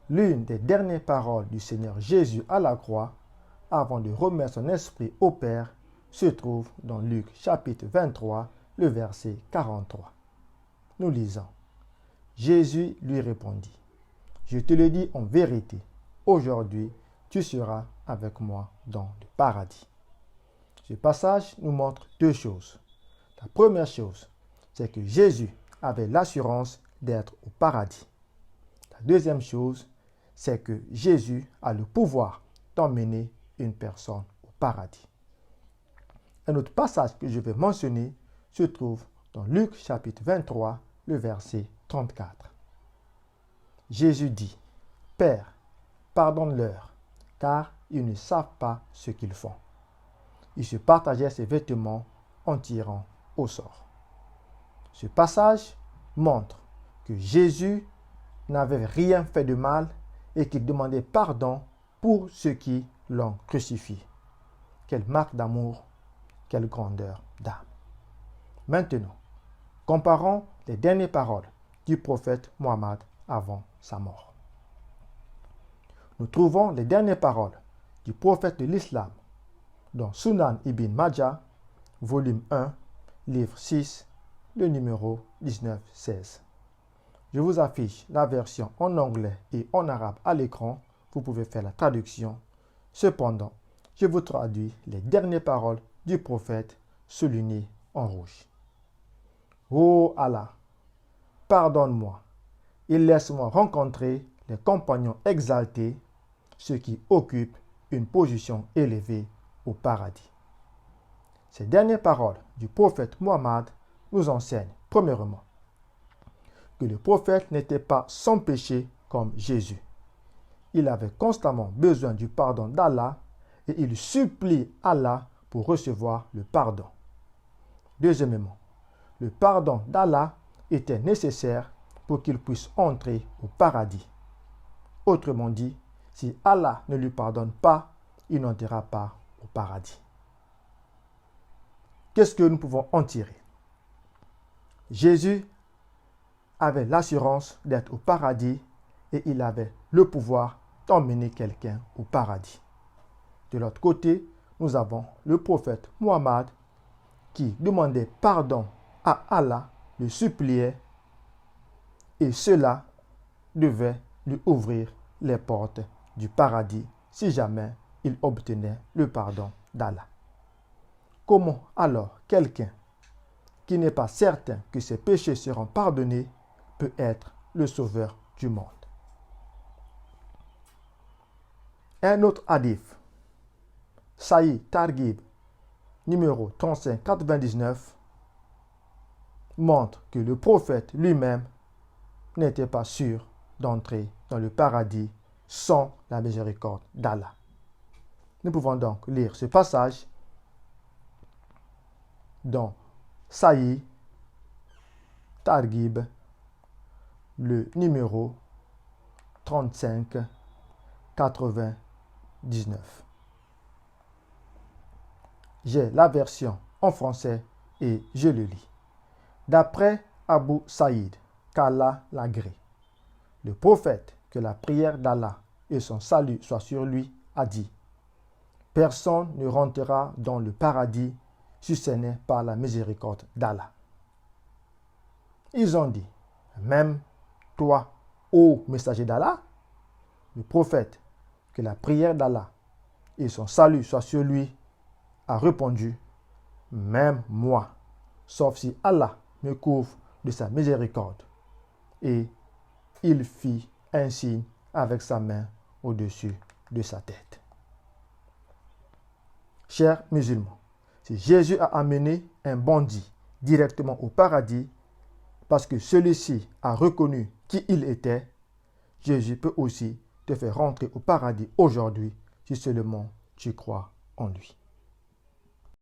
L'une des dernières paroles du Seigneur Jésus à la croix, avant de remettre son esprit au Père, se trouve dans Luc chapitre 23, le verset 43. Nous lisons. Jésus lui répondit, « Je te le dis en vérité, aujourd'hui tu seras avec moi dans le paradis. » Ce passage nous montre deux choses. La première chose, c'est que Jésus avait l'assurance d'être au paradis. La deuxième chose, c'est que Jésus a le pouvoir d'emmener une personne au paradis. Un autre passage que je vais mentionner se trouve dans Luc chapitre 23, le verset 34. Jésus dit, « Père, pardonne-leur, car ils ne savent pas ce qu'ils font. » Il se partageait ses vêtements en tirant au sort. Ce passage montre que Jésus n'avait rien fait de mal et qu'il demandait pardon pour ceux qui l'ont crucifié. Quelle marque d'amour, quelle grandeur d'âme. Maintenant, comparons les dernières paroles du prophète Mohammed avant sa mort. Nous trouvons les dernières paroles du prophète de l'islam dans Sunan ibn Majah, volume 1, livre 6, le numéro 19-16. Je vous affiche la version en anglais et en arabe à l'écran. Vous pouvez faire la traduction. Cependant, je vous traduis les dernières paroles du prophète soulignées en rouge. Ô Allah, pardonne-moi et laisse-moi rencontrer les compagnons exaltés, ceux qui occupent une position élevée au paradis. Ces dernières paroles du prophète Mohammed nous enseignent, premièrement, que le prophète n'était pas sans péché comme Jésus. Il avait constamment besoin du pardon d'Allah et il supplie Allah pour recevoir le pardon. Deuxièmement, le pardon d'Allah était nécessaire pour qu'il puisse entrer au paradis. Autrement dit, si Allah ne lui pardonne pas, il n'entrera pas au paradis. Qu'est-ce que nous pouvons en tirer? Jésus avait l'assurance d'être au paradis et il avait le pouvoir d'emmener quelqu'un au paradis. De l'autre côté, nous avons le prophète Mohammed qui demandait pardon à Allah, le suppliait et cela devait lui ouvrir les portes du paradis si jamais il obtenait le pardon d'Allah. Comment alors quelqu'un qui n'est pas certain que ses péchés seront pardonnés peut être le sauveur du monde? Un autre hadith, Sahih Targhib, numéro 3599, montre que le prophète lui-même n'était pas sûr d'entrer dans le paradis sans la miséricorde d'Allah. Nous pouvons donc lire ce passage dans Sahih Targhib, le numéro 3599. J'ai la version en français et je le lis. D'après Abu Saïd, qu'Allah l'agrée, le prophète, que la prière d'Allah et son salut soient sur lui, a dit: personne ne rentrera dans le paradis si ce n'est par la miséricorde d'Allah. Ils ont dit: même toi, ô messager d'Allah? Le prophète, que la prière d'Allah et son salut soient sur lui, a répondu: même moi, sauf si Allah me couvre de sa miséricorde. Et il fit un signe avec sa main au-dessus de sa tête. Chers musulmans, si Jésus a amené un bandit directement au paradis parce que celui-ci a reconnu qui il était, Jésus peut aussi te faire rentrer au paradis aujourd'hui si seulement tu crois en lui.